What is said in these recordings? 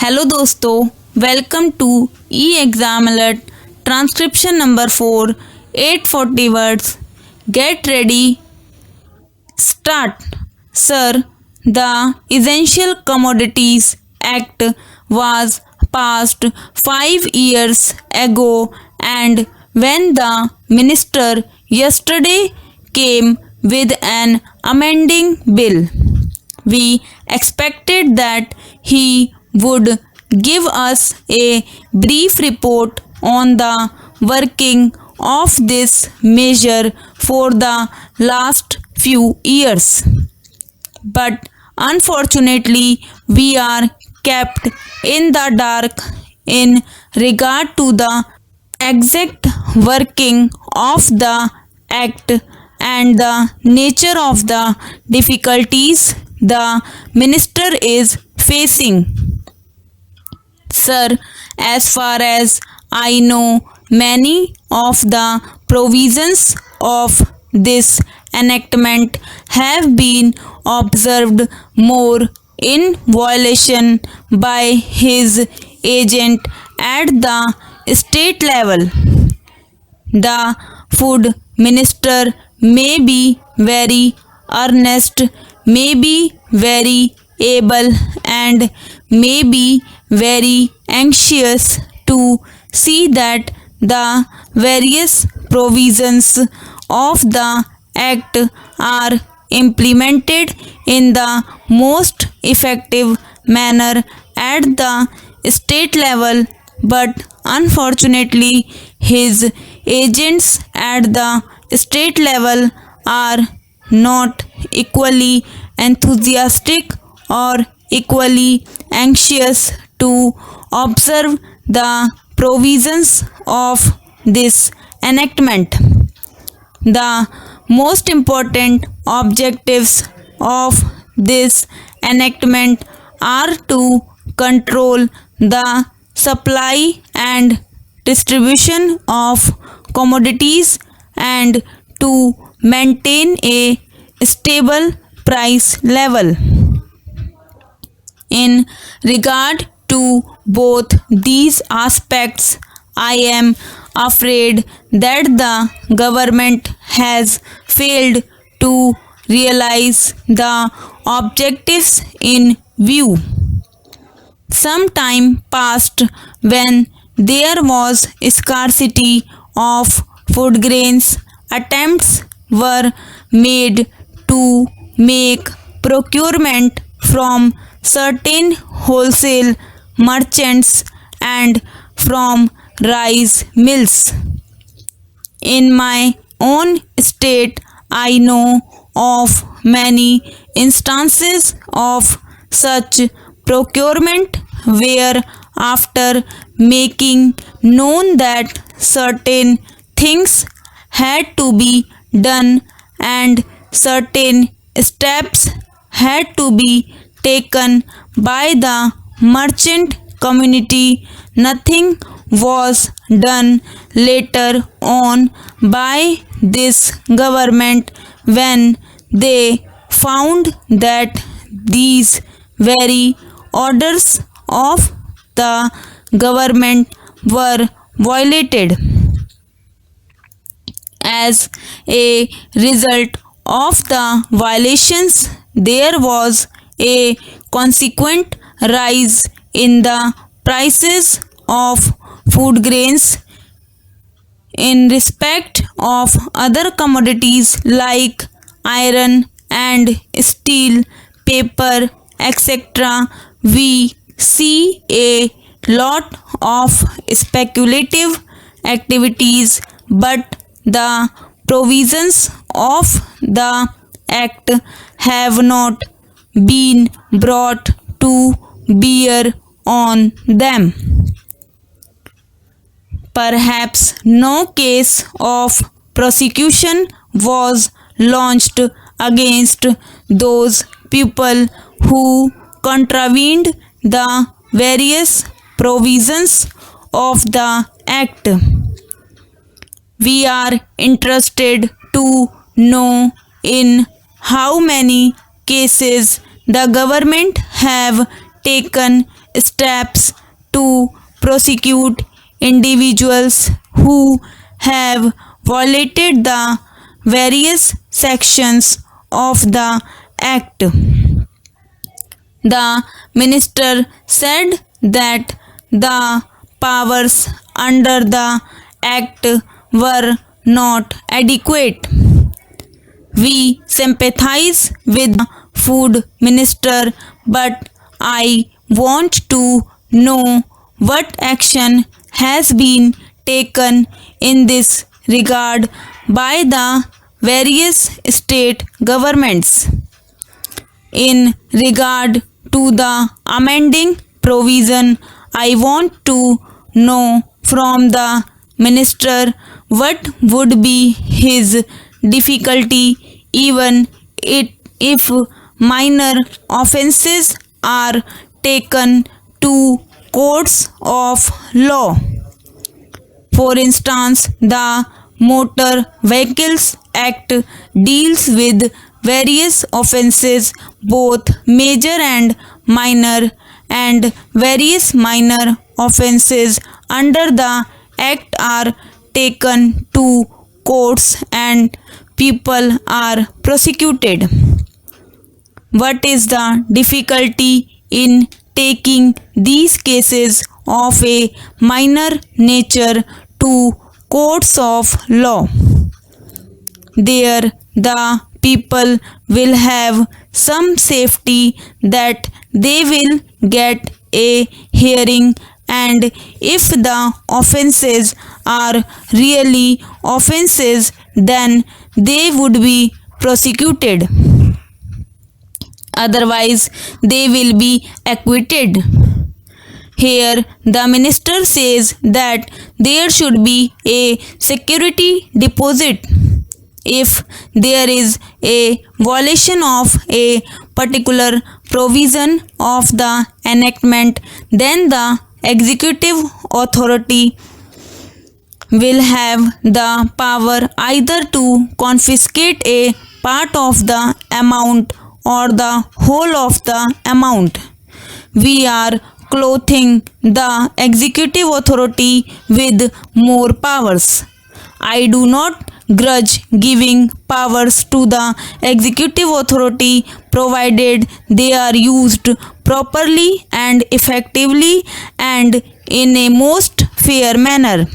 Hello दोस्तों, welcome to E exam alert transcription number 4 840 words. Get ready, start. Sir, the Essential Commodities Act was passed 5 years ago, and when the minister yesterday came with an amending bill, we expected that he would give us a brief report on the working of this measure for the last few years. But unfortunately, we are kept in the dark in regard to the exact working of the Act and the nature of the difficulties the minister is facing. Sir, as far as I know, many of the provisions of this enactment have been observed more in violation by his agent at the state level. The food minister may be very earnest, may be very able, and may be very anxious to see that the various provisions of the Act are implemented in the most effective manner at the state level, but unfortunately, his agents at the state level are not equally enthusiastic or equally anxious to observe the provisions of this enactment. The most important objectives of this enactment are to control the supply and distribution of commodities and to maintain a stable price level. In regard to both these aspects, I am afraid that the government has failed to realize the objectives in view. Some time passed when there was scarcity of food grains. Attempts were made to make procurement from certain wholesale merchants and from rice mills. In my own state, I know of many instances of such procurement where, after making known that certain things had to be done and certain steps had to be taken by the merchant community, nothing was done later on by this government when they found that these very orders of the government were violated. As a result of the violations, there was a consequent rise in the prices of food grains. In respect of other commodities like iron and steel, paper, etc., we see a lot of speculative activities, but the provisions of the Act have not been brought to bear on them. Perhaps no case of prosecution was launched against those people who contravened the various provisions of the Act. We are interested to know in how many cases the government have taken steps to prosecute individuals who have violated the various sections of the Act. The minister said that the powers under the Act were not adequate. We sympathize with the food minister, but I want to know what action has been taken in this regard by the various state governments. In regard to the amending provision, I want to know from the minister what would be his difficulty even if minor offences are taken to courts of law. For instance, the Motor Vehicles Act deals with various offences, both major and minor, and various minor offences under the Act are taken to courts and people are prosecuted. What is the difficulty in taking these cases of a minor nature to courts of law? There the people will have some safety that they will get a hearing, and if the offences are really offences, then they would be prosecuted. Otherwise, they will be acquitted. Here, the minister says that there should be a security deposit. If there is a violation of a particular provision of the enactment, then the executive authority will have the power either to confiscate a part of the amount or the whole of the amount. We are clothing the executive authority with more powers. I do not grudge giving powers to the executive authority provided they are used properly and effectively and in a most fair manner.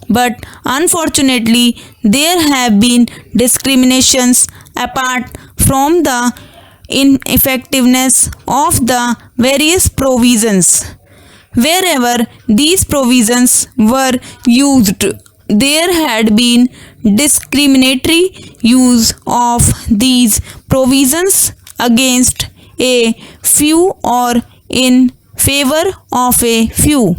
But unfortunately, there have been discriminations apart from the ineffectiveness of the various provisions. Wherever these provisions were used, there had been discriminatory use of these provisions against a few or in favor of a few.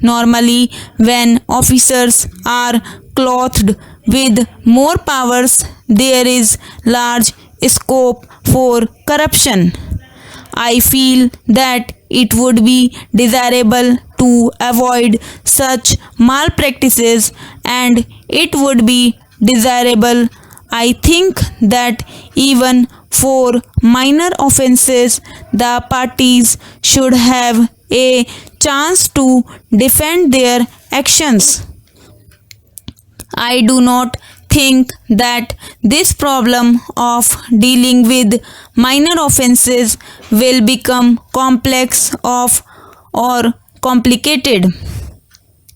Normally, when officers are clothed with more powers, there is large scope for corruption. I feel that it would be desirable to avoid such malpractices, and it would be desirable, I think, that even for minor offences, the parties should have a chance to defend their actions. I do not think that this problem of dealing with minor offences will become complex or complicated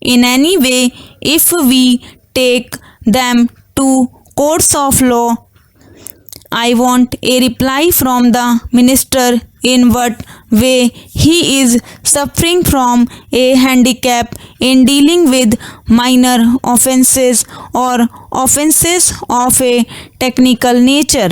in any way if we take them to courts of law. I want a reply from the minister in what way he is suffering from a handicap in dealing with minor offences or offences of a technical nature.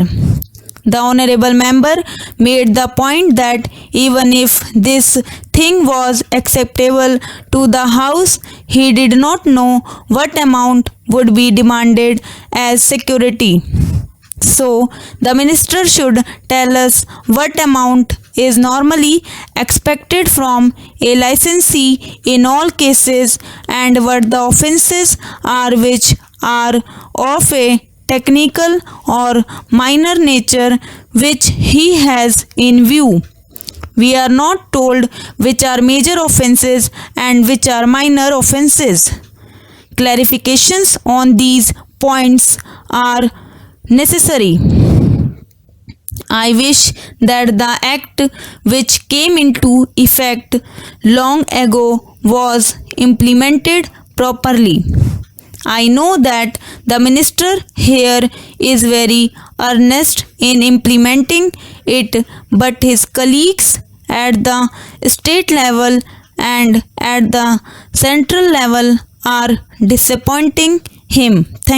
The honorable member made the point that even if this thing was acceptable to the House, he did not know what amount would be demanded as security. So, the minister should tell us what amount is normally expected from a licensee in all cases and what the offences are which are of a technical or minor nature which he has in view. We are not told which are major offences and which are minor offences. Clarifications on these points are necessary. I wish that the act which came into effect long ago was implemented properly. I know that the minister here is very earnest in implementing it, but his colleagues at the state level and at the central level are disappointing him. Thank